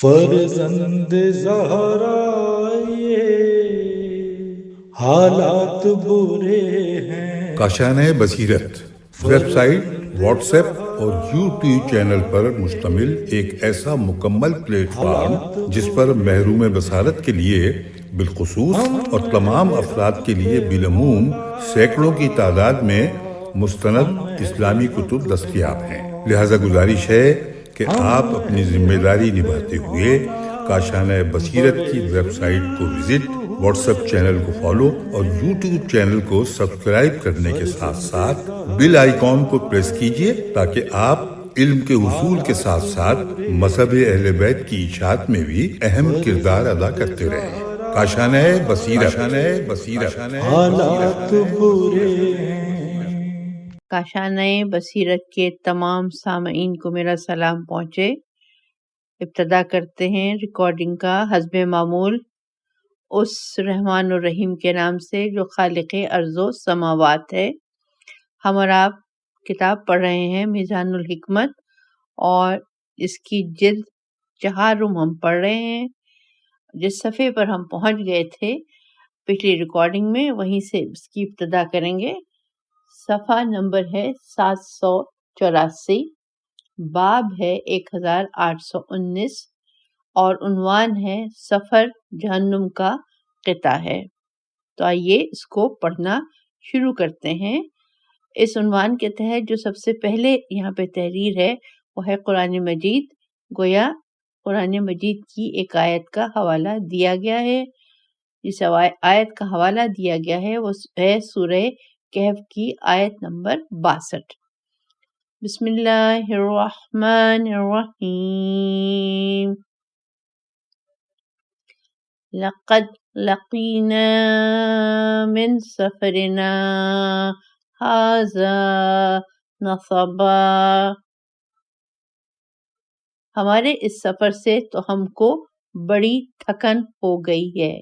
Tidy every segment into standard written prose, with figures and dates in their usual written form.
فرزند زہرا یہ حالات برے ہیں۔ کاشانۂ بصیرت ویب سائٹ، واٹس ایپ اور یوٹیوب چینل پر مشتمل ایک ایسا مکمل پلیٹ فارم جس پر محروم بصارت کے لیے بالخصوص اور تمام افراد کے لیے بالعموم سینکڑوں کی تعداد میں مستند اسلامی کتب دستیاب ہیں۔ لہذا گزارش ہے کہ آپ اپنی ذمہ داری نبھاتے ہوئے کاشانۂ بصیرت کی ویب سائٹ کو وزٹ، واٹس ایپ چینل کو فالو اور یوٹیوب چینل کو سبسکرائب کرنے کے ساتھ ساتھ بیل آئیکن کو پریس کیجئے تاکہ آپ علم کے حصول کے ساتھ ساتھ مذہب اہل بیت کی اشاعت میں بھی اہم کردار ادا کرتے رہیں۔ کاشانۂ بصیرت حالات برے ہیں۔ کاشانۂ بصیرت کے تمام سامعین کو میرا سلام پہنچے۔ ابتدا کرتے ہیں ریکارڈنگ کا حسب معمول اس رحمان الرحیم کے نام سے جو خالق ارض و سماوات ہے۔ ہم اور آپ کتاب پڑھ رہے ہیں میزان الحکمت، اور اس کی جلد 4 ہم پڑھ رہے ہیں۔ جس صفحے پر ہم پہنچ گئے تھے پچھلی ریکارڈنگ میں، وہیں سے اس کی ابتدا کریں گے۔ صفحہ نمبر ہے 784، باب ہے 1819، اور عنوان ہے سفر جہنم کا قطع ہے۔ تو آئیے اس کو پڑھنا شروع کرتے ہیں۔ اس عنوان کے تحت جو سب سے پہلے یہاں پہ تحریر ہے وہ ہے قرآن مجید۔ گویا قرآن مجید کی ایک آیت کا حوالہ دیا گیا ہے۔ جس آیت کا حوالہ دیا گیا ہے وہ ہے سورہ کہف کی آیت نمبر 62۔ بسم اللہ الرحمن الرحیم۔ لقد لقینا من سفرنا ھذا نصبا۔ ہمارے اس سفر سے تو ہم کو بڑی تھکن ہو گئی ہے۔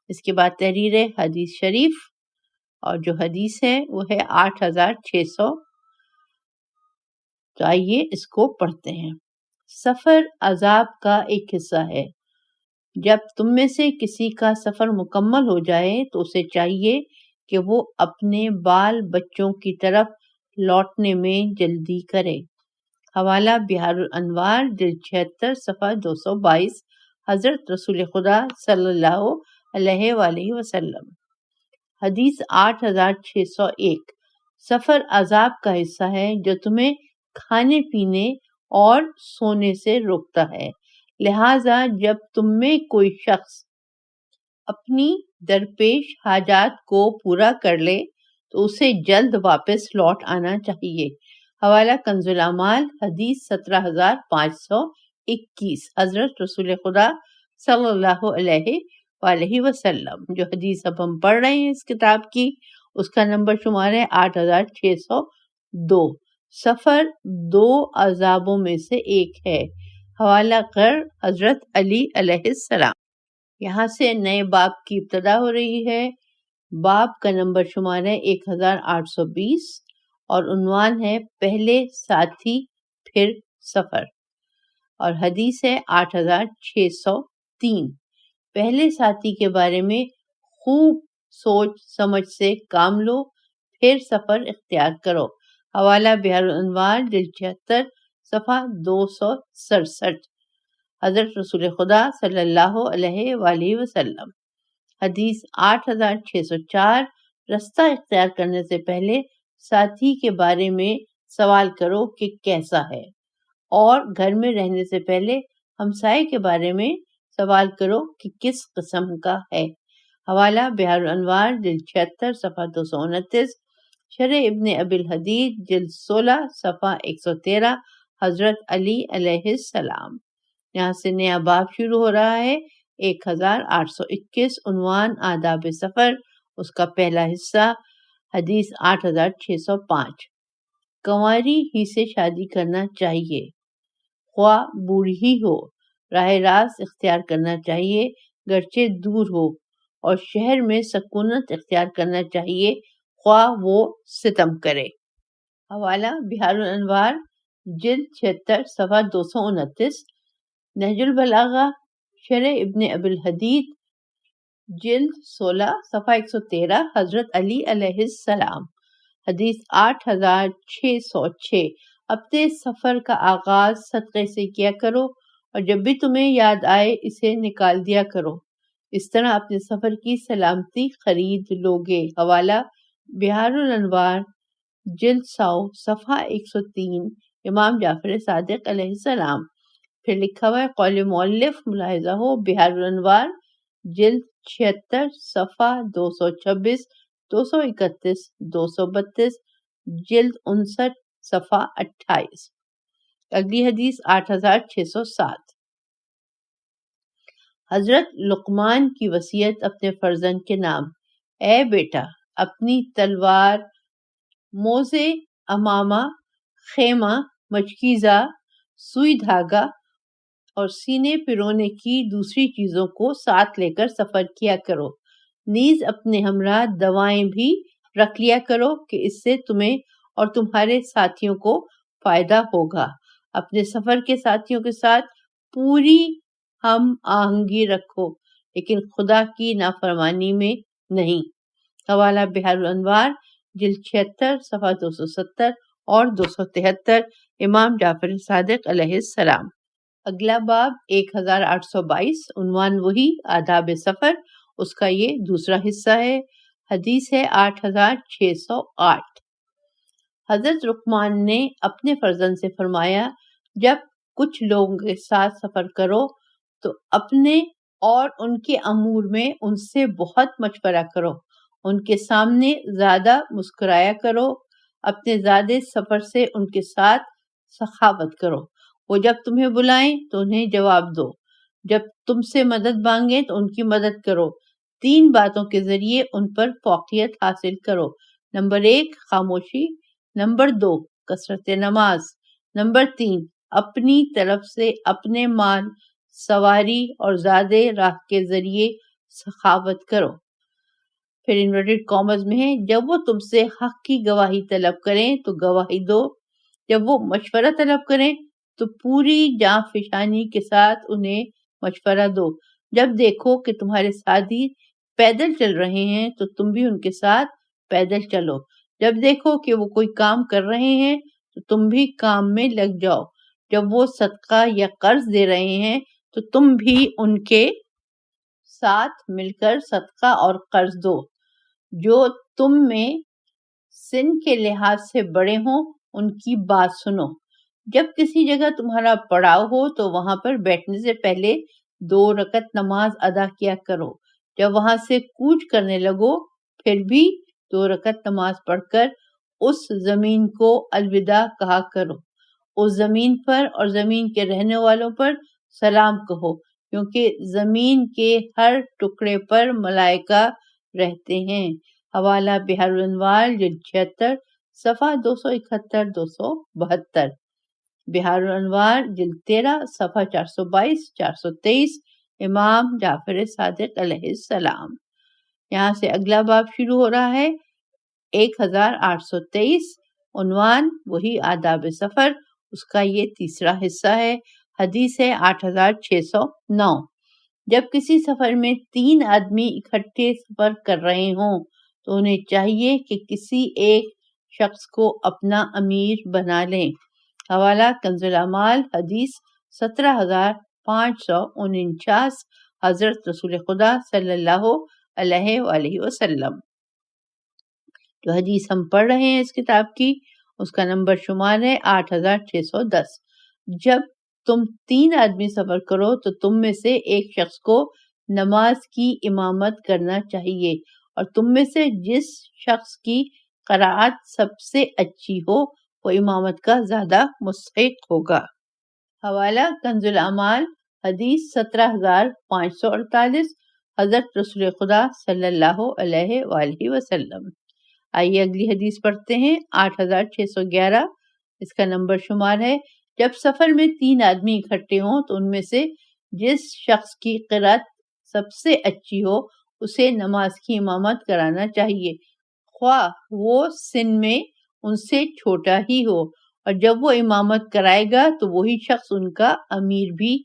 اس کے بعد تحریر ہے حدیث شریف، اور جو حدیث ہے وہ ہے 8600۔ تو آئیے اس کو پڑھتے ہیں۔ سفر عذاب کا ایک حصہ ہے۔ جب تم میں سے کسی کا سفر مکمل ہو جائے تو اسے چاہیے کہ وہ اپنے بال بچوں کی طرف لوٹنے میں جلدی کرے۔ حوالہ بحار الانوار جلد 76 صفحہ 222، حضرت رسول خدا صلی اللہ علیہ وآلہ وسلم۔ حدیث 8601، سفر عذاب کا حصہ ہے جو تمہیں کھانے پینے اور سونے سے روکتا ہے، لہٰذا جب تم میں کوئی شخص اپنی درپیش حاجات کو پورا کر لے تو اسے جلد واپس لوٹ آنا چاہیے۔ حوالہ کنز الاعمال حدیث 17521، حضرت رسول خدا صلی اللہ علیہ وآلہ وسلم۔ جو حدیث اب ہم پڑھ رہے ہیں اس کتاب کی، اس کا نمبر شمار ہے 8602۔ سفر 2 عذابوں میں سے ایک ہے۔ حوالہ کر حضرت علی علیہ السلام۔ یہاں سے نئے باب کی ابتدا ہو رہی ہے۔ باب کا نمبر شمار ہے 1820، اور عنوان ہے پہلے ساتھی پھر سفر، اور حدیث ہے 8603۔ پہلے ساتھی کے بارے میں خوب سوچ سمجھ سے کام لو، پھر سفر اختیار کرو۔ حوالہ بحار الانوار جلد 76 صفحہ 267، حضرت رسول خدا صلی اللہ علیہ وآلہ وسلم۔ حدیث 8604، رستہ اختیار کرنے سے پہلے ساتھی کے بارے میں سوال کرو کہ کیسا ہے، اور گھر میں رہنے سے پہلے ہمسائے کے بارے میں سوال کرو کہ کس قسم کا ہے۔ حوالہ بحار الانوار جلد 76 صفحہ 229، شرح ابن ابی الحدید جلد 16 صفحہ 113، حضرت علی علیہ السلام۔ یہاں سے نیا باب شروع ہو رہا ہے 1821، عنوان آداب سفر، اس کا پہلا حصہ، حدیث 8605۔ کنواری ہی سے شادی کرنا چاہیے، خواہ بوڑھی ہی ہو۔ راہ راست اختیار کرنا چاہیے گرچہ دور ہو، اور شہر میں سکونت اختیار کرنا چاہیے خواہ وہ ستم کرے۔ حوالہ بحار الانوار جلد 76 صفحہ 229، نہج البلاغہ شرح ابن ابی الحدید جلد 16 صفحہ 113 حضرت علی علیہ السلام۔ حدیث 8606 اپنے سفر کا آغاز صدقے سے کیا کرو اور جب بھی تمہیں یاد آئے اسے نکال دیا کرو، اس طرح اپنے سفر کی سلامتی خرید لوگے۔ حوالہ بحار الانوار جلد 100 صفحہ 103 امام جعفر صادق علیہ السلام۔ پھر لکھا ہوا ہے قول مؤلف، ملاحظہ ہو بحار الانوار جلد 76 صفحہ 226 231 232 جلد 59 صفحہ 28۔ اگلی حدیث 8607 حضرت لقمان کی وصیت اپنے فرزند کے نام۔ اے بیٹا، اپنی تلوار، موزے، امامہ، خیمہ، مچکیزہ، سوئی دھاگا اور سینے پرونے کی دوسری چیزوں کو ساتھ لے کر سفر کیا کرو۔ نیز اپنے ہمراہ دوائیں بھی رکھ لیا کرو کہ اس سے تمہیں اور تمہارے ساتھیوں کو فائدہ ہوگا۔ اپنے سفر کے ساتھیوں کے ساتھ پوری ہم آہنگی رکھو، لیکن خدا کی نافرمانی میں نہیں۔ حوالہ بحار الانوار جلد 76 صفحہ 270 اور 273 امام جعفر صادق علیہ السلام۔ اگلا باب 1822 عنوان وہی آداب سفر، اس کا یہ دوسرا حصہ ہے۔ حدیث ہے 8608 حضرت لقمان نے اپنے فرزند سے فرمایا، جب کچھ لوگوں کے ساتھ سفر کرو تو اپنے اور ان کے امور میں ان سے بہت مشورہ کرو، ان کے سامنے زیادہ مسکرایا کرو، اپنے زیادہ سفر سے ان کے ساتھ سخاوت کرو۔ وہ جب تمہیں بلائیں تو انہیں جواب دو، جب تم سے مدد مانگیں تو ان کی مدد کرو۔ 3 باتوں کے ذریعے ان پر فوقیت حاصل کرو۔ نمبر 1 خاموشی، نمبر 2 کثرت نماز، نمبر 3 اپنی طرف سے اپنے مال، سواری اور زیادہ راہ کے ذریعے سخاوت کرو۔ پھر انورٹڈ کامز میں ہے، جب وہ تم سے حق کی گواہی طلب کریں تو گواہی دو، جب وہ مشورہ طلب کریں تو پوری جاں فشانی کے ساتھ انہیں مشورہ دو۔ جب دیکھو کہ تمہارے ساتھی پیدل چل رہے ہیں تو تم بھی ان کے ساتھ پیدل چلو، جب دیکھو کہ وہ کوئی کام کر رہے ہیں تو تم بھی کام میں لگ جاؤ، جب وہ صدقہ یا قرض دے رہے ہیں تو تم بھی ان کے ساتھ مل کر صدقہ اور قرض دو۔ جو تم میں سن کے لحاظ سے بڑے ہوں ان کی بات سنو۔ جب کسی جگہ تمہارا پڑاؤ ہو تو وہاں پر بیٹھنے سے پہلے 2 رکعت نماز ادا کیا کرو۔ جب وہاں سے کوچ کرنے لگو پھر بھی 2 رکعت نماز پڑھ کر اس زمین کو الوداع کہا کرو۔ اس زمین پر اور زمین کے رہنے والوں پر سلام کہو، کیونکہ زمین کے ہر ٹکڑے پر ملائکہ رہتے ہیں۔ حوالہ بحار الانوار جلد 76 صفحہ 271 272 بحار الانوار جلد 13 صفحہ 422 423 امام جعفر صادق علیہ السلام۔ یہاں سے اگلا باب شروع ہو رہا ہے 1823 عنوان وہی آداب سفر، اس کا یہ تیسرا حصہ ہے۔ حدیث ہے 8609 جب کسی سفر میں 3 آدمی اکٹھے سفر کر رہے ہوں تو انہیں چاہیے کہ کسی ایک شخص کو اپنا امیر بنا لیں۔ حوالہ کنز الاعمال حدیث 17549 حضرت رسول خدا صلی اللہ علیہ وآلہ وسلم۔ جو حدیث ہم پڑھ رہے ہیں اس کتاب کی، اس کا نمبر شمار ہے 8610۔ جب تم 3 آدمی سفر کرو تو تم میں سے ایک شخص کو نماز کی امامت کرنا چاہیے، اور تم میں سے جس شخص کی قرائت سب سے اچھی ہو وہ امامت کا زیادہ مستحق ہوگا۔ حوالہ کنز الاعمال حدیث 17548 حضرت رسول خدا صلی اللہ علیہ وآلہ وسلم۔ آئیے اگلی حدیث پڑھتے ہیں 8611، اس کا نمبر شمار ہے، جب سفر میں 3 آدمی اکٹھے ہوں تو ان میں سے جس شخص کی قرات سب سے اچھی ہو اسے نماز کی امامت کرانا چاہیے، خواہ وہ سن میں ان سے چھوٹا ہی ہو، اور جب وہ امامت کرائے گا تو وہی شخص ان کا امیر بھی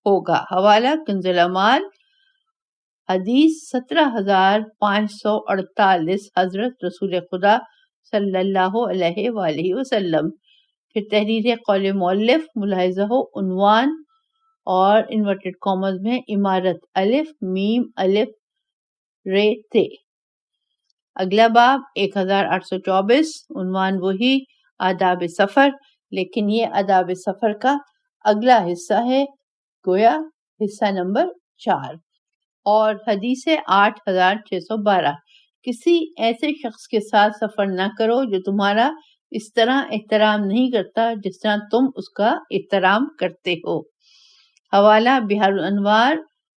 ہوگا۔ حوالہ کنز العمال، حدیث 17,548، حضرت رسول خدا صلی اللہ علیہ وآلہ وسلم۔ پھر تحریر قول مؤلف، ملاحظہ ہو عنوان اور انورٹڈ کامز میں عمارت، الف میم الف رے تے۔ اگلا باب 1824، عنوان وہی، آداب سفر، لیکن یہ آداب سفر کا اگلا حصہ ہے، گویا حصہ نمبر 4۔ اور حدیث 8612، کسی ایسے شخص کے ساتھ سفر نہ کرو جو تمہارا اس طرح احترام نہیں کرتا جس طرح تم اس کا احترام کرتے ہو۔ حوالہ بحار الانوار،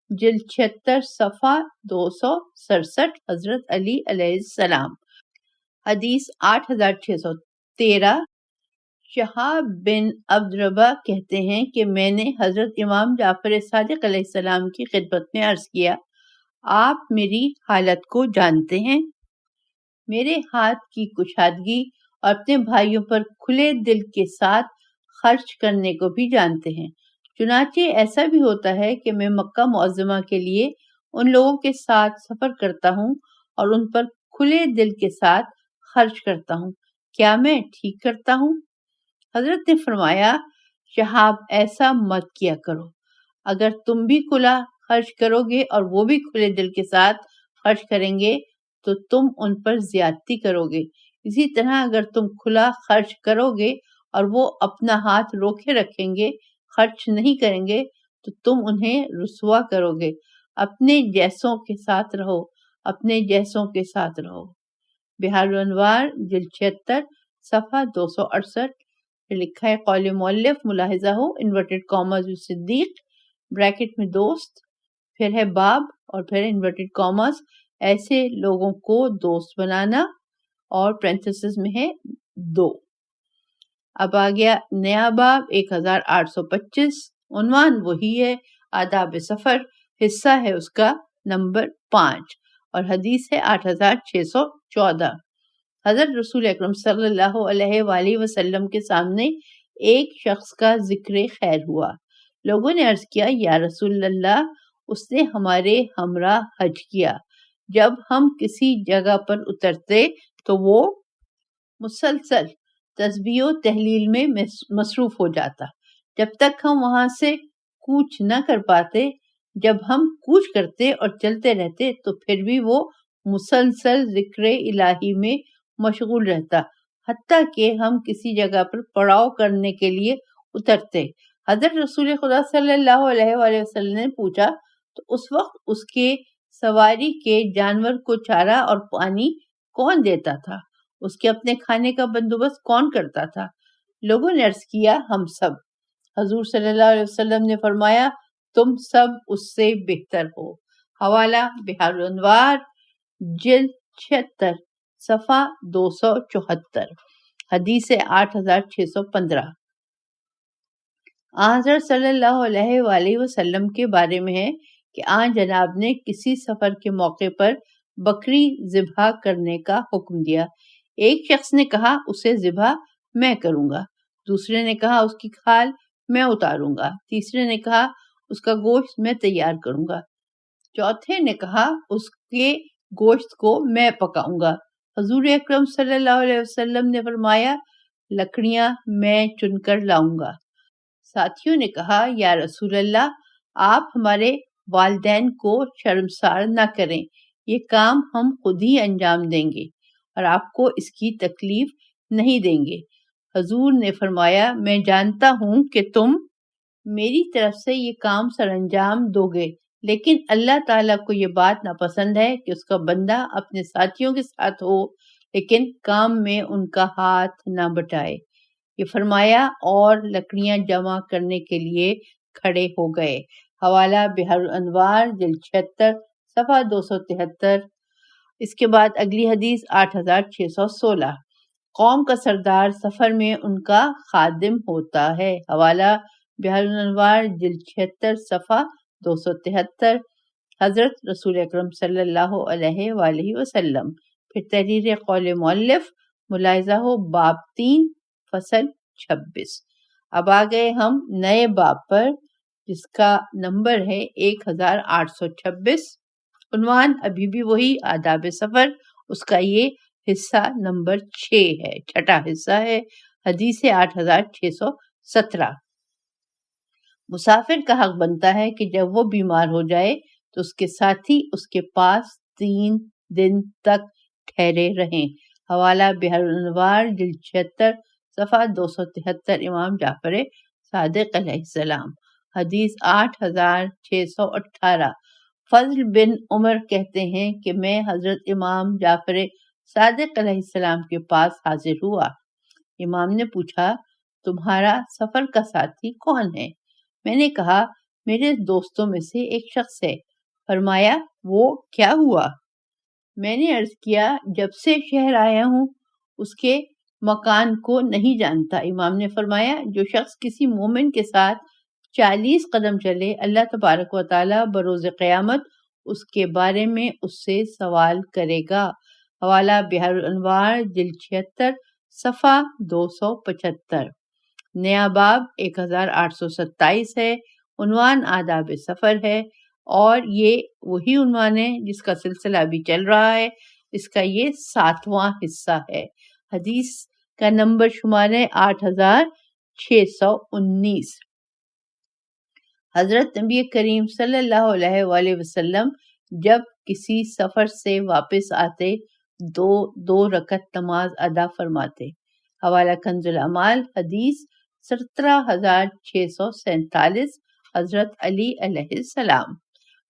جلد 76، صفحہ 267، حضرت علی علیہ السلام۔ حدیث 8613، شہاب بن عبد ربہ کہتے ہیں کہ میں نے حضرت امام جعفر صادق علیہ السلام کی خدمت میں عرض کیا، آپ میری حالت کو جانتے ہیں، میرے ہاتھ کی کشادگی اور اپنے بھائیوں پر کھلے دل کے ساتھ خرچ کرنے کو بھی جانتے ہیں۔ چنانچہ ایسا بھی ہوتا ہے کہ میں مکہ معظمہ کے لیے ان لوگوں کے ساتھ سفر کرتا ہوں اور ان پر کھلے دل کے ساتھ خرچ کرتا ہوں، کیا میں ٹھیک کرتا ہوں؟ حضرت نے فرمایا، شہاب ایسا مت کیا کرو، اگر تم بھی کھلا خرچ کرو گے اور وہ بھی کھلے دل کے ساتھ خرچ کریں گے تو تم ان پر زیادتی کرو گے، اسی طرح اگر تم کھلا خرچ کرو گے اور وہ اپنا ہاتھ روکے رکھیں گے، خرچ نہیں کریں گے تو تم انہیں رسوا کرو گے۔ اپنے جیسوں کے ساتھ رہو، اپنے جیسوں کے ساتھ رہو۔ بحار الانوار، جلد 76، صفحہ 268۔ پھر لکھا ہے قول مؤلف، ملاحظہ ہو انورٹڈ کامز صدیق بریکٹ میں دوست، پھر ہے باب اور پھر انورٹڈ کامز ایسے لوگوں کو دوست بنانا اور پرنتھسس میں ہے 2۔ اب آ گیا نیا باب 1825، عنوان وہی ہے، آداب سفر، حصہ ہے اس کا نمبر 5 اور حدیث ہے 8614۔ حضرت رسول اکرم صلی اللہ علیہ وآلہ وسلم کے سامنے ایک شخص کا ذکر خیر ہوا۔ لوگوں نے عرض کیا، یا رسول اللہ، اس نے ہمارے ہمراہ حج کیا، جب ہم کسی جگہ پر اترتے تو وہ مسلسل تسبیح و تحلیل میں مصروف ہو جاتا، جب تک ہم وہاں سے کوچ نہ کر پاتے۔ جب ہم کوچ کرتے اور چلتے رہتے تو پھر بھی وہ مسلسل ذکر الہی میں مشغول رہتا، حتیٰ کہ ہم کسی جگہ پر پڑاؤ کرنے کے لیے اترتے۔ حضرت رسول خدا صلی اللہ علیہ وآلہ وسلم نے پوچھا، تو اس وقت اس کے سواری کے جانور کو چارہ اور پانی کون دیتا تھا؟ اس کے اپنے کھانے کا بندوبست کون کرتا تھا؟ لوگوں نے عرض کیا، ہم سب۔ حضور صلی اللہ علیہ وسلم نے فرمایا، تم سب اس سے بہتر ہو۔ حوالہ بحار الانوار، جلد 76، صفحہ 274۔ حدیث 8615۔ حضرت صلی اللہ علیہ وآلہ وسلم کے بارے میں ہے کہ آن جناب نے کسی سفر کے موقع پر بکری ذبح کرنے کا حکم دیا۔ ایک شخص نے کہا، اسے ذبح میں کروں گا۔ دوسرے نے کہا، اس کی کھال میں اتاروں گا۔ تیسرے نے کہا، اس کا گوشت میں تیار کروں گا۔ چوتھے نے کہا، اس کے گوشت کو میں پکاؤں گا۔ حضور اکرم صلی اللہ علیہ وسلم نے فرمایا، لکڑیاں میں چن کر لاؤں گا۔ ساتھیوں نے کہا، یا رسول اللہ، آپ ہمارے والدین کو شرمسار نہ کریں، یہ کام ہم خود ہی انجام دیں گے اور آپ کو اس کی تکلیف نہیں دیں گے۔ حضور نے فرمایا، میں جانتا ہوں کہ تم میری طرف سے یہ کام سر انجام دو گے، لیکن اللہ تعالیٰ کو یہ بات ناپسند ہے کہ اس کا بندہ اپنے ساتھیوں کے ساتھ ہو لیکن کام میں ان کا ہاتھ نہ بٹائے۔ یہ فرمایا اور لکڑیاں جمع کرنے کے لیے کھڑے ہو گئے۔ حوالہ بحار الانوار، جلد 76، صفحہ 273۔ اس کے بعد اگلی حدیث 8616، قوم کا سردار سفر میں ان کا خادم ہوتا ہے۔ حوالہ بحار الانوار، جلد 76، صفحہ 273۔ حضرت رسول اکرم صلی اللہ علیہ وآلہ وسلم۔ پھر تحریر قول مؤلف، ملاحظہ ہو باب 3، فصل 26۔ اب آ گئے ہم نئے باب پر، جس کا نمبر ہے 1826۔ عنوان ابھی بھی وہی، آداب سفر، اس کا یہ حصہ نمبر 6 ہے، چھٹا حصہ ہے، حدیث 8617۔ مسافر کا حق بنتا ہے کہ جب وہ بیمار ہو جائے تو اس کے ساتھی اس کے پاس 3 دن تک ٹھہرے رہیں۔ حوالہ بحر الانوار جلد 76 صفحہ 273، امام جعفر صادق علیہ السلام۔ حدیث 8618۔ فضل بن عمر کہتے ہیں کہ میں حضرت امام جعفر صادق علیہ السلام کے پاس حاضر ہوا۔ امام نے پوچھا، تمہارا سفر کا ساتھی کون ہے؟ میں نے کہا، میرے دوستوں میں سے ایک شخص ہے۔ فرمایا، وہ کیا ہوا؟ میں نے عرض کیا، جب سے شہر آیا ہوں اس کے مکان کو نہیں جانتا۔ امام نے فرمایا، جو شخص کسی مومن کے ساتھ 40 قدم چلے، اللہ تبارک و تعالی بروز قیامت اس کے بارے میں اس سے سوال کرے گا۔ حوالہ بحر الانوار جلد 76 صفحہ 275۔ نیا باب 1827 ہے، عنوان آداب سفر ہے، اور یہ وہی عنوان ہے جس کا سلسلہ ابھی چل رہا ہے۔ اس کا یہ 7واں حصہ ہے۔ حدیث کا نمبر شمار ہے 8619۔ حضرت نبی کریم صلی اللہ علیہ وآلہ وسلم جب کسی سفر سے واپس آتے دو رکعت نماز ادا فرماتے۔ حوالہ کنز الاعمال، حدیث 17647، حضرت علی علیہ السلام۔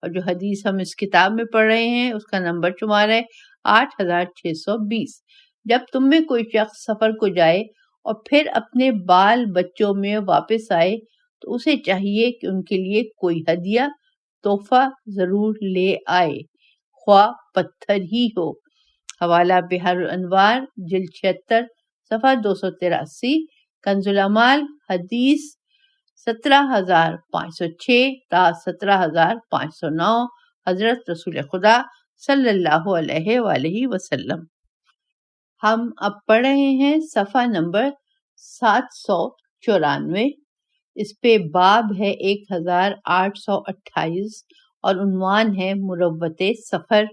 اور جو حدیث ہم اس کتاب میں پڑھ رہے ہیں اس کا نمبر شمار ہے 8620۔ جب تم میں کوئی شخص سفر کو جائے اور پھر اپنے بال بچوں میں واپس آئے تو اسے چاہیے کہ ان کے لیے کوئی ہدیہ تحفہ ضرور لے آئے، خواہ پتھر ہی ہو۔ حوالہ بحر الانوار جلد 76 صفحہ 283، کنز الاعمال، حدیث 17506 تا 17509، حضرت رسول خدا صلی اللہ علیہ وآلہ وسلم۔ ہم اب پڑھ رہے ہیں صفحہ نمبر 794۔ اس پہ باب ہے 1828 اور عنوان ہے مروت سفر۔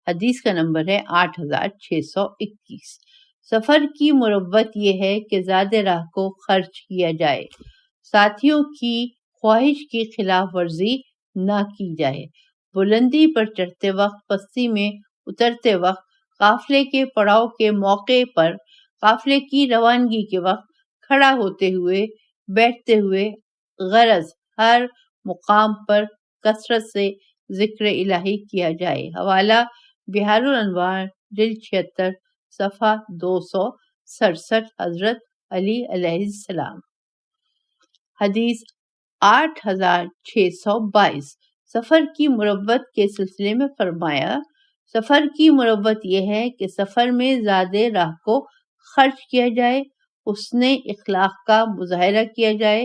حدیث کا نمبر ہے 8621۔ سفر کی مروت یہ ہے کہ زاد راہ کو خرچ کیا جائے، ساتھیوں کی خواہش کی خلاف ورزی نہ کی جائے، بلندی پر چڑھتے وقت، پستی میں اترتے وقت، قافلے کے پڑاؤ کے موقع پر، قافلے کی روانگی کے وقت، کھڑا ہوتے ہوئے، بیٹھتے ہوئے، غرض ہر مقام پر کثرت سے ذکر الہی کیا جائے۔ حوالہ بحار الانوار جلد 76 صفحہ 267، حضرت علی علیہ السلام۔ حدیث 8622۔ سفر کی مروت کے سلسلے میں فرمایا، سفر کی مروت یہ ہے کہ سفر میں زاد راہ کو خرچ کیا جائے، حسن اخلاق کا مظاہرہ کیا جائے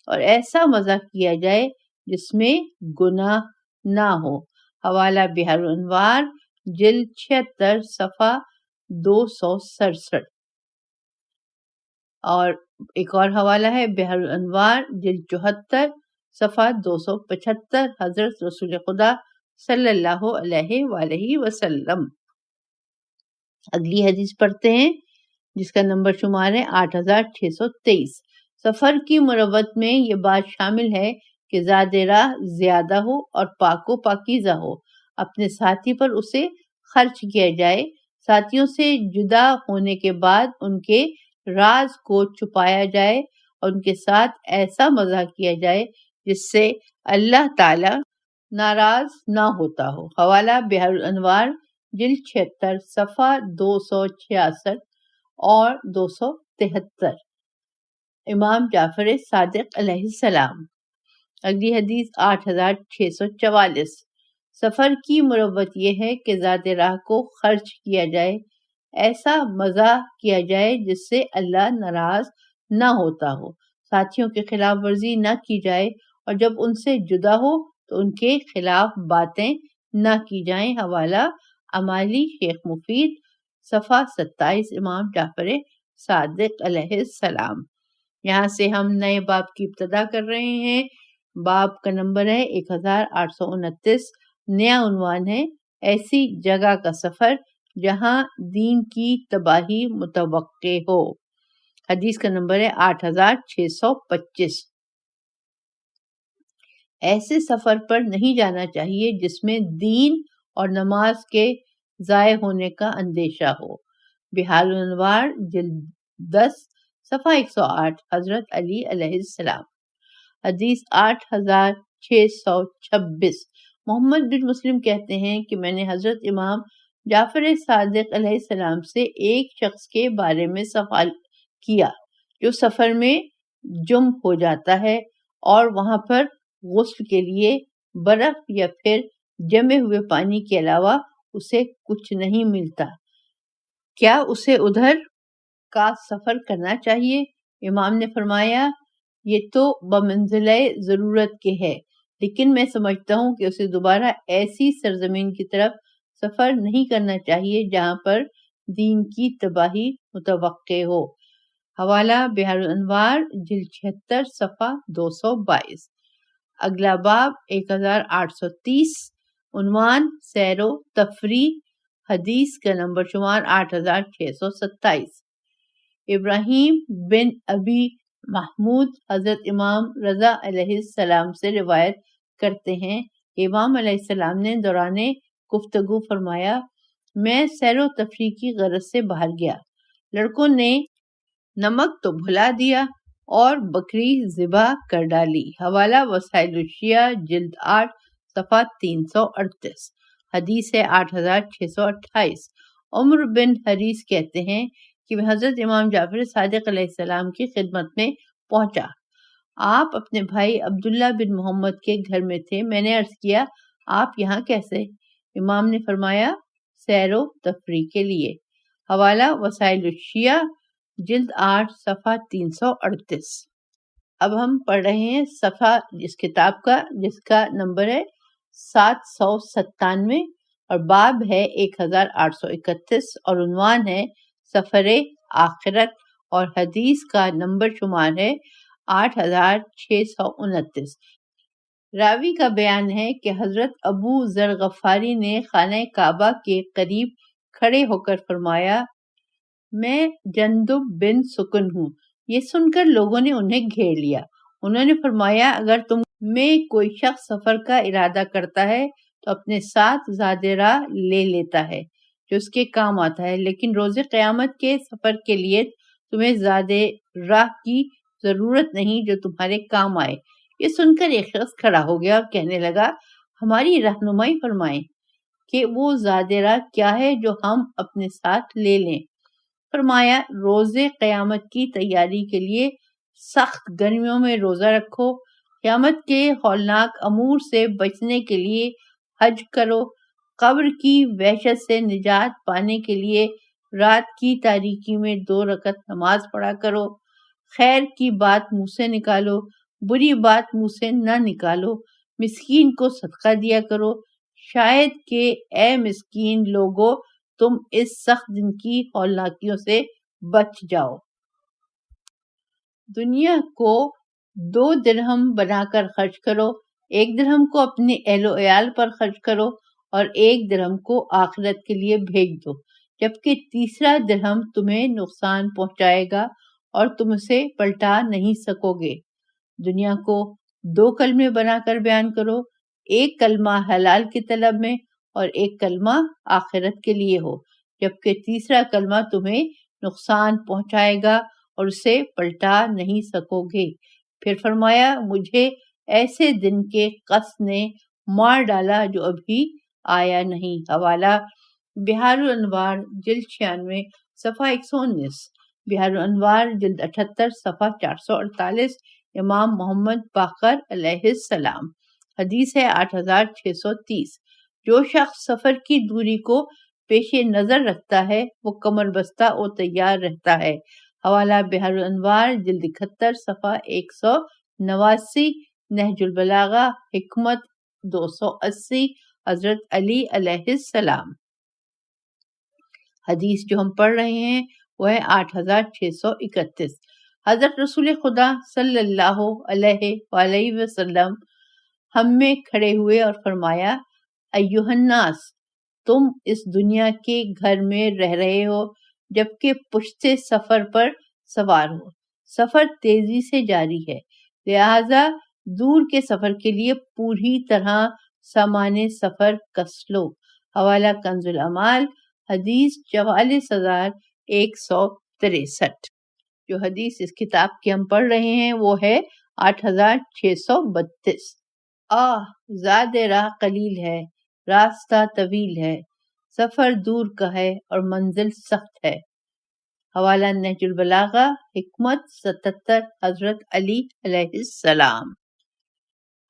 اور ایسا مزہ کیا جائے جس میں گناہ نہ ہو۔ حوالہ بحر الانوار جلد 76 صفحہ 267۔ اور ایک اور حوالہ ہے بحر الانوار جلد 74 صفحہ 275، حضرت رسول خدا صلی اللہ علیہ وآلہ وسلم۔ اگلی حدیث پڑھتے ہیں جس کا نمبر شمار ہے 8623۔ سفر کی مروت میں یہ بات شامل ہے کہ زاد راہ زیادہ ہو اور پاک و پاکیزہ ہو، اپنے ساتھی پر اسے خرچ کیا جائے، ساتھیوں سے جدا ہونے کے بعد ان کے راز کو چھپایا جائے اور ان کے ساتھ ایسا مزہ کیا جائے جس سے اللہ تعالی ناراض نہ ہوتا ہو۔ حوالہ بحر الانوار جلد 76 صفحہ 266 اور 273، امام جعفر صادق علیہ السلام۔ اگلی حدیث 8644۔ سفر کی مروت یہ ہے کہ زاد راہ کو خرچ کیا جائے، ایسا مزہ کیا جائے جس سے اللہ ناراض نہ ہوتا ہو، ساتھیوں کے خلاف ورزی نہ کی جائے اور جب ان سے جدا ہو تو ان کے خلاف باتیں نہ کی جائیں۔ حوالہ امالی شیخ مفید صفحہ 27، امام جعفر صادق علیہ السلام۔ یہاں سے ہم نئے باب کی ابتدا کر رہے ہیں، باب کا نمبر ہے 1829. نیا عنوان ہے ایسی جگہ کا سفر جہاں دین کی تباہی متوقع ہو. حدیث کا نمبر ہے 8625. ایسے سفر پر نہیں جانا چاہیے جس میں دین اور نماز کے ضائع ہونے کا اندیشہ ہو. بحار الانوار جلد 10 صفحہ 108. حضرت علی علیہ السلام. حدیث 8626. محمد بن مسلم کہتے ہیں کہ میں نے حضرت امام جعفر صادق علیہ السلام سے ایک شخص کے بارے میں سوال کیا جو سفر میں جم ہو جاتا ہے اور وہاں پر غسل کے لیے برف یا پھر جمے ہوئے پانی کے علاوہ اسے کچھ نہیں ملتا. کیا اسے ادھر کا سفر کرنا چاہیے؟ امام نے فرمایا یہ تو بمنزلہ ضرورت کے ہے، لیکن میں سمجھتا ہوں کہ اسے دوبارہ ایسی سرزمین کی طرف سفر نہیں کرنا چاہیے جہاں پر دین کی تباہی متوقع ہو. حوالہ بحار الانوار جلد 76 صفحہ 222. اگلا باب 1830. عنوان سیر و تفریح. حدیث کا نمبر شمار 8627. ابراہیم بن ابی محمود حضرت امام رضا علیہ السلام سے روایت کرتے ہیں کہ امام علیہ السلام نے دوران گفتگو فرمایا میں سیر و تفریح کی غرض سے باہر گیا. لڑکوں نے نمک تو بھلا دیا اور بکری ذبح کر ڈالی. حوالہ وسائل الشیعہ جلد 8 صفحہ 338. حدیث ہے 8628. عمر بن حریث کہتے ہیں کہ میں حضرت امام جعفر صادق علیہ السلام کی خدمت میں پہنچا. آپ اپنے بھائی عبداللہ بن محمد کے گھر میں تھے. میں نے عرض کیا آپ یہاں کیسے؟ امام نے فرمایا سیر و تفریح کے لیے. حوالہ وسائل الشیعہ جلد 8 صفحہ 338. اب ہم پڑھ رہے ہیں صفحہ اس کتاب کا جس کا نمبر ہے 797 اور باب ہے 1831 اور عنوان ہے سفر آخرت اور حدیث کا نمبر شمار ہے 8629. راوی کا بیان ہے کہ حضرت ابو ذر غفاری نے خانہ کعبہ کے قریب کھڑے ہو کر فرمایا میں جندب بن سکن ہوں. یہ سن کر لوگوں نے انہیں گھیر لیا. انہوں نے فرمایا اگر تم میں کوئی شخص سفر کا ارادہ کرتا ہے تو اپنے ساتھ زاد راہ لے لیتا ہے جو اس کے کام آتا ہے، لیکن روز قیامت کے سفر کے لیے تمہیں زاد راہ کی ضرورت نہیں جو تمہارے کام آئے. یہ سن کر ایک شخص کھڑا ہو گیا اور کہنے لگا ہماری رہنمائی فرمائیں کہ وہ زاد راہ کیا ہے جو ہم اپنے ساتھ لے لیں. فرمایا روز قیامت کی تیاری کے لیے سخت گرمیوں میں روزہ رکھو، قیامت کے ہولناک امور سے بچنے کے لیے حج کرو، قبر کی وحشت سے نجات پانے کے لیے رات کی تاریکی میں 2 رکعت نماز پڑھا کرو، خیر کی بات منہ سے نکالو، بری بات منہ سے نہ نکالو، مسکین کو صدقہ دیا کرو، شاید کہ اے مسکین لوگو تم اس سخت دن کی ہولناکیوں سے بچ جاؤ. دنیا کو 2 درہم بنا کر خرچ کرو، 1 درہم کو اپنے اہل و عیال پر خرچ کرو اور 1 درہم کو آخرت کے لیے بھیج دو، جبکہ تیسرا درہم تمہیں نقصان پہنچائے گا اور تم اسے پلٹا نہیں سکو گے. دنیا کو 2 کلمے بنا کر بیان کرو، 1 کلمہ حلال کی طلب میں اور 1 کلمہ آخرت کے لیے ہو، جبکہ تیسرا کلمہ تمہیں نقصان پہنچائے گا اور اسے پلٹا نہیں سکو گے. پھر فرمایا مجھے ایسے دن کے قصد نے مار ڈالا جو ابھی آیا نہیں. حوالہ بحار الانوار جلد 96 صفحہ 119. بحار الانوار جلد 78 صفحہ 448. امام محمد باقر علیہ السلام. حدیث ہے 8630. جو شخص سفر کی دوری کو پیش نظر رکھتا ہے وہ کمر بستہ اور تیار رہتا ہے. حوالہ بحار الانوار جلد 71 صفحہ 189. نہج البلاغہ حکمت 280. حضرت علی علیہ السلام. حدیث جو ہم پڑھ رہے ہیں وہ ہے 8631. حضرت رسول خدا صلی اللہ علیہ وآلہ وسلم ہم میں کھڑے ہوئے اور فرمایا ایھا الناس، تم اس دنیا کے گھر میں رہ رہے ہو جبکہ پشتے سفر پر سوار ہو، سفر تیزی سے جاری ہے، لہذا دور کے سفر کے لیے پوری طرح سامان سفر کس لو۔ حوالہ کنز العمال، حدیث 44,163۔ جو حدیث اس کتاب کی ہم پڑھ رہے ہیں وہ ہے 8,632۔ زاد راہ قلیل ہے، راستہ طویل ہے، سفر دور کا ہے اور منزل سخت ہے۔ حوالہ نہج البلاغہ، حکمت 77، حضرت علی علیہ السلام۔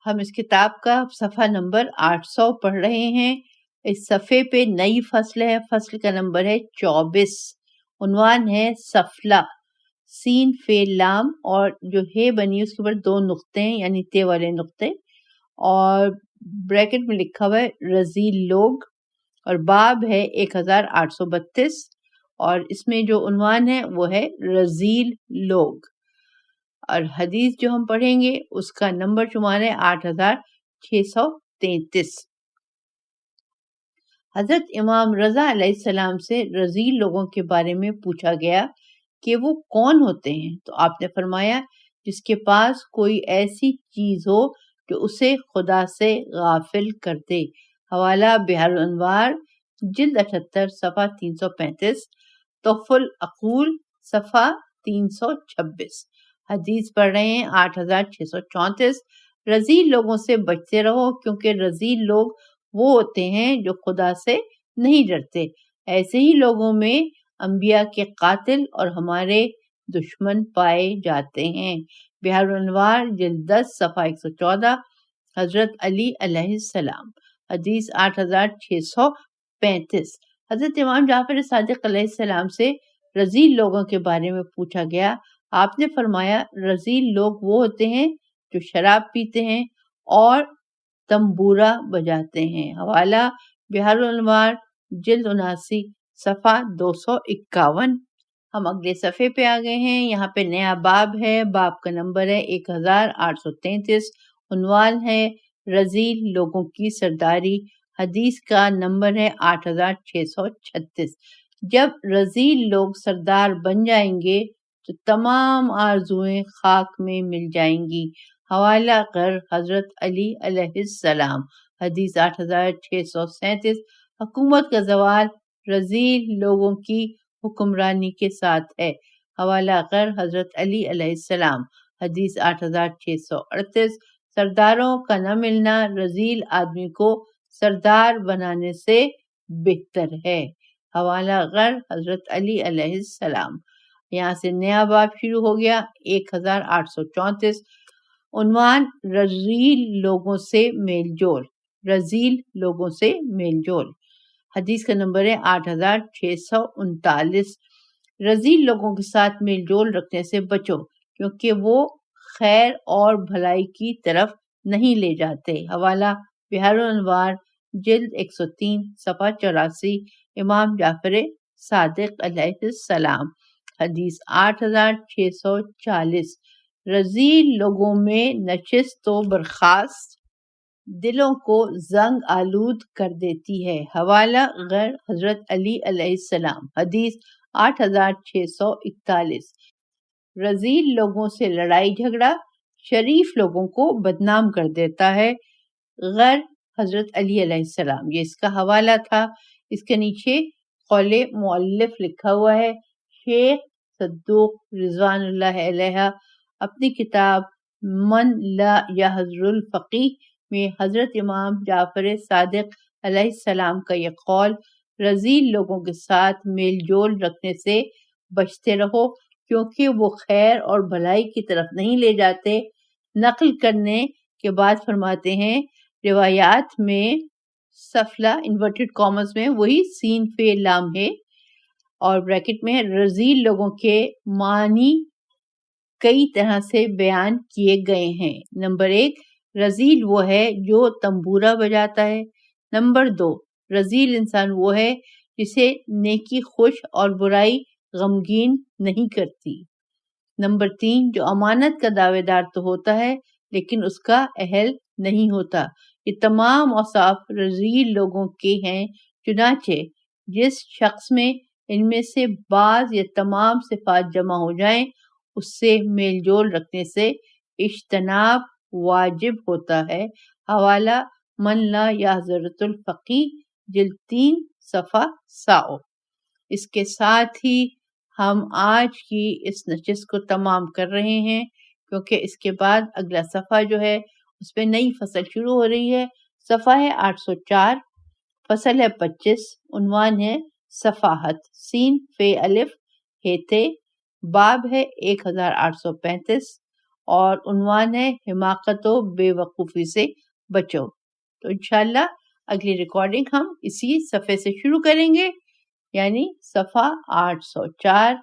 ہم اس کتاب کا صفحہ نمبر 800 پڑھ رہے ہیں۔ اس صفحے پہ نئی فصل ہے، فصل کا نمبر ہے 24، عنوان ہے سفلہ، سین فے لام، اور جو ہے بنی اس کے اوپر 2 نقطے ہیں یعنی تے والے نقطے، اور بریکٹ میں لکھا ہوا ہے رذیل لوگ، اور باب ہے 1832، اور اس میں جو عنوان ہے وہ ہے رذیل لوگ، اور حدیث جو ہم پڑھیں گے اس کا نمبر شمار ہے 8,633۔ حضرت امام رضا علیہ السلام سے رذیل لوگوں کے بارے میں پوچھا گیا کہ وہ کون ہوتے ہیں، تو آپ نے فرمایا جس کے پاس کوئی ایسی چیز ہو جو اسے خدا سے غافل کر دے۔ حوالہ بحر الانوار، جلد 78، صفحہ 335، تحفۃ العقول، صفحہ 326۔ حدیث پڑھ رہے ہیں 8,634۔ رذیل لوگوں سے بچتے رہو کیونکہ رذیل لوگ وہ ہوتے ہیں جو خدا سے نہیں ڈرتے۔ ایسے ہی لوگوں میں انبیاء کے قاتل اور ہمارے دشمن پائے جاتے ہیں۔ بحر الانوار، جلد 10، صفحہ 114، حضرت علی علیہ السلام۔ حدیث 8,635۔ حضرت امام جعفر صادق علیہ السلام سے رذیل لوگوں کے بارے میں پوچھا گیا، آپ نے فرمایا رذیل لوگ وہ ہوتے ہیں جو شراب پیتے ہیں اور تمبورا بجاتے ہیں۔ حوالہ بحر الانوار، جلد 79، صفحہ 251۔ ہم اگلے صفحے پہ آ گئے ہیں، یہاں پہ نیا باب ہے، باب کا نمبر ہے 1833، عنوان ہے رذیل لوگوں کی سرداری۔ حدیث کا نمبر ہے 8,636۔ جب رذیل لوگ سردار بن جائیں گے تو تمام آرزوئیں خاک میں مل جائیں گی۔ حوالہ غر حضرت علی علیہ السلام۔ حدیث 8,637۔ حکومت کا زوال رذیل لوگوں کی حکمرانی کے ساتھ ہے۔ حوالہ غر حضرت علی علیہ السلام۔ حدیث 8,638۔ سرداروں کا نہ ملنا رذیل آدمی کو سردار بنانے سے بہتر ہے۔ حوالہ غر حضرت علی علیہ السلام۔ یہاں سے نیا باب شروع ہو گیا، 1834، عنوان رذیل لوگوں سے میل جول، رذیل لوگوں سے میل جول۔ حدیث کا نمبر ہے 8,639۔ رذیل لوگوں کے ساتھ میل جول رکھنے سے بچو کیونکہ وہ خیر اور بھلائی کی طرف نہیں لے جاتے۔ حوالہ بحر الانوار، جلد 103، صفحہ 84، امام جعفر صادق علیہ السلام۔ حدیث 8,640۔ رذیل لوگوں میں نشست و برخاست دلوں کو زنگ آلود کر دیتی ہے۔ حوالہ غر حضرت علی علیہ السلام۔ حدیث 8,641۔ رذیل لوگوں سے لڑائی جھگڑا شریف لوگوں کو بدنام کر دیتا ہے۔ غر حضرت علی علیہ السلام، یہ اس کا حوالہ تھا۔ اس کے نیچے قول مؤلف لکھا ہوا ہے۔ شیخ صدوق رضوان اللہ علیہ اپنی کتاب من لا یحضر الفقیہ میں حضرت امام جعفر صادق علیہ السلام کا یہ قول رذیل لوگوں کے ساتھ میل جول رکھنے سے بچتے رہو کیونکہ وہ خیر اور بھلائی کی طرف نہیں لے جاتے، نقل کرنے کے بعد فرماتے ہیں روایات میں سفلہ انورٹڈ کامز میں وہی سین فے لام ہے، اور بریکٹ میں رذیل لوگوں کے معنی کئی طرح سے بیان کیے گئے ہیں۔ نمبر 1، رذیل وہ ہے جو تمبورا بجاتا ہے۔ نمبر 2، رذیل انسان وہ ہے جسے نیکی خوش اور برائی غمگین نہیں کرتی۔ نمبر 3، جو امانت کا دعوے دار تو ہوتا ہے لیکن اس کا اہل نہیں ہوتا۔ یہ تمام اوصاف رذیل لوگوں کے ہیں، چنانچہ جس شخص میں ان میں سے بعض یا تمام صفات جمع ہو جائیں اس سے میل جول رکھنے سے اجتناب واجب ہوتا ہے۔ حوالہ من لا یحضرۃ الفقیہ، جلد 3 صفحہ 100۔ اس کے ساتھ ہی ہم آج کی اس نشست کو تمام کر رہے ہیں، کیونکہ اس کے بعد اگلا صفحہ جو ہے اس پہ نئی فصل شروع ہو رہی ہے۔ صفحہ ہے 804، فصل ہے 25، عنوان ہے صفاحت، سین فے الف ہیتے، باب ہے 1835 اور عنوان ہے حماقت و بے وقوفی سے بچو۔ تو انشاءاللہ اگلی ریکارڈنگ ہم اسی صفحے سے شروع کریں گے، یعنی صفحہ 804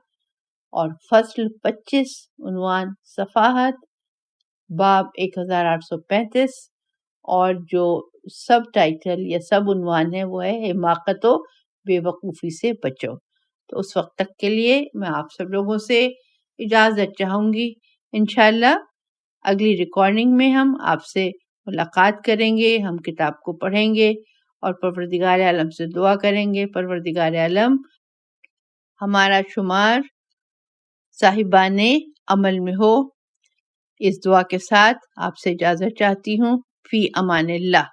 اور فصل 25، عنوان صفاحت، باب 1835 اور جو سب ٹائٹل یا سب عنوان ہے وہ ہے حماقت و بے وقوفی سے بچو۔ تو اس وقت تک کے لیے میں آپ سب لوگوں سے اجازت چاہوں گی۔ انشاءاللہ اگلی ریکارڈنگ میں ہم آپ سے ملاقات کریں گے، ہم کتاب کو پڑھیں گے اور پروردگار عالم سے دعا کریں گے، پروردگار عالم ہمارا شمار صاحبان عمل میں ہو۔ اس دعا کے ساتھ آپ سے اجازت چاہتی ہوں، فی امان اللہ۔